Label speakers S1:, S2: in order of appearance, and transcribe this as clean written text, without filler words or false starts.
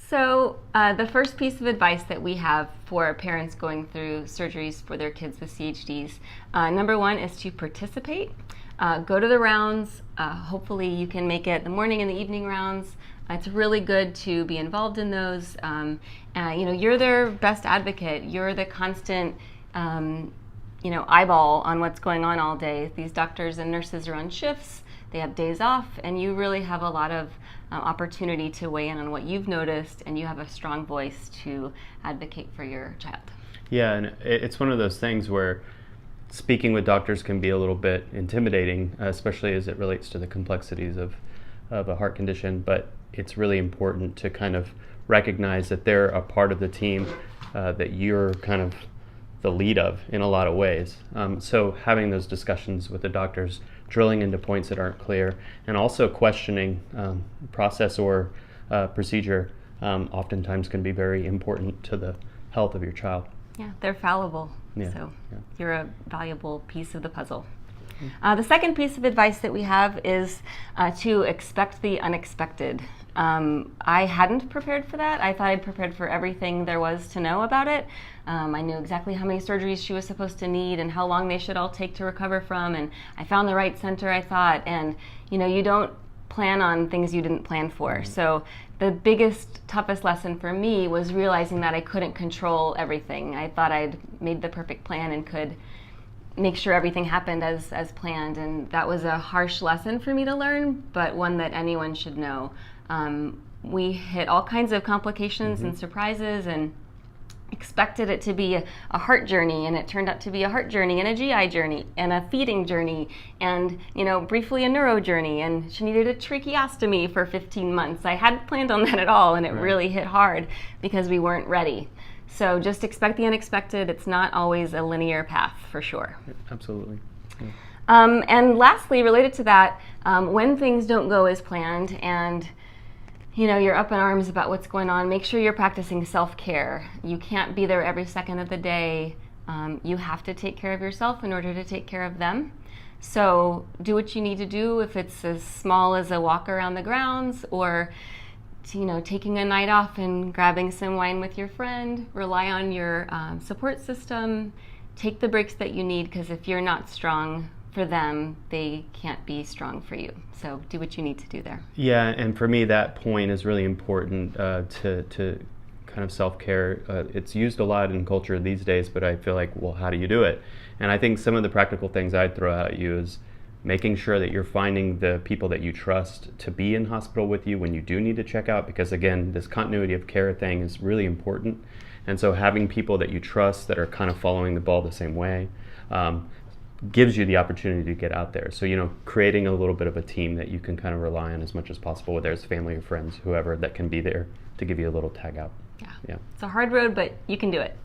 S1: The first piece of advice that we have for parents going through surgeries for their kids with CHDs, number one is to participate. Go to the rounds. Hopefully you can make it the morning and the evening rounds. It's really good to be involved in those. You're their best advocate. You're the constant eyeball on what's going on all day. These doctors and nurses are on shifts. They have days off, and you really have a lot of opportunity to weigh in on what you've noticed, and you have a strong voice to advocate for your child.
S2: Yeah, and it's one of those things where speaking with doctors can be a little bit intimidating, especially as it relates to the complexities of a heart condition, but it's really important to kind of recognize that they're a part of the team that you're kind of the lead of in a lot of ways. So having those discussions with the doctors, drilling into points that aren't clear, and also questioning process or procedure oftentimes can be very important to the health of your child.
S1: Yeah, they're fallible, so you're a valuable piece of the puzzle. The second piece of advice that we have is to expect the unexpected. I hadn't prepared for that. I thought I'd prepared for everything there was to know about it. I knew exactly how many surgeries she was supposed to need and how long they should all take to recover from, and I found the right center, I thought. And you don't plan on things you didn't plan for. So the biggest, toughest lesson for me was realizing that I couldn't control everything. I thought I'd made the perfect plan and could make sure everything happened as planned, and that was a harsh lesson for me to learn, but one that anyone should know. We hit all kinds of complications and surprises, and expected it to be a heart journey, and it turned out to be a heart journey and a GI journey and a feeding journey and briefly a neuro journey, and she needed a tracheostomy for 15 months. I hadn't planned on that at all, and it really hit hard because we weren't ready. So just expect the unexpected. It's not always a linear path, for sure.
S2: Absolutely. Yeah.
S1: And lastly, related to that, when things don't go as planned and you're up in arms about what's going on, make sure you're practicing self-care. You can't be there every second of the day. You have to take care of yourself in order to take care of them. So do what you need to do, if it's as small as a walk around the grounds or taking a night off and grabbing some wine with your friend. Rely on your support system. Take the breaks that you need, because if you're not strong for them, they can't be strong for you. So do what you need to do there.
S2: Yeah, and for me, that point is really important to kind of self-care. It's used a lot in culture these days, but I feel like, well, how do you do it? And I think some of the practical things I'd throw at you is making sure that you're finding the people that you trust to be in hospital with you when you do need to check out, because again, this continuity of care thing is really important. And so having people that you trust that are kind of following the ball the same way gives you the opportunity to get out there. So, creating a little bit of a team that you can kind of rely on as much as possible, whether it's family or friends, whoever that can be there to give you a little tag out.
S1: Yeah. It's a hard road, but you can do it.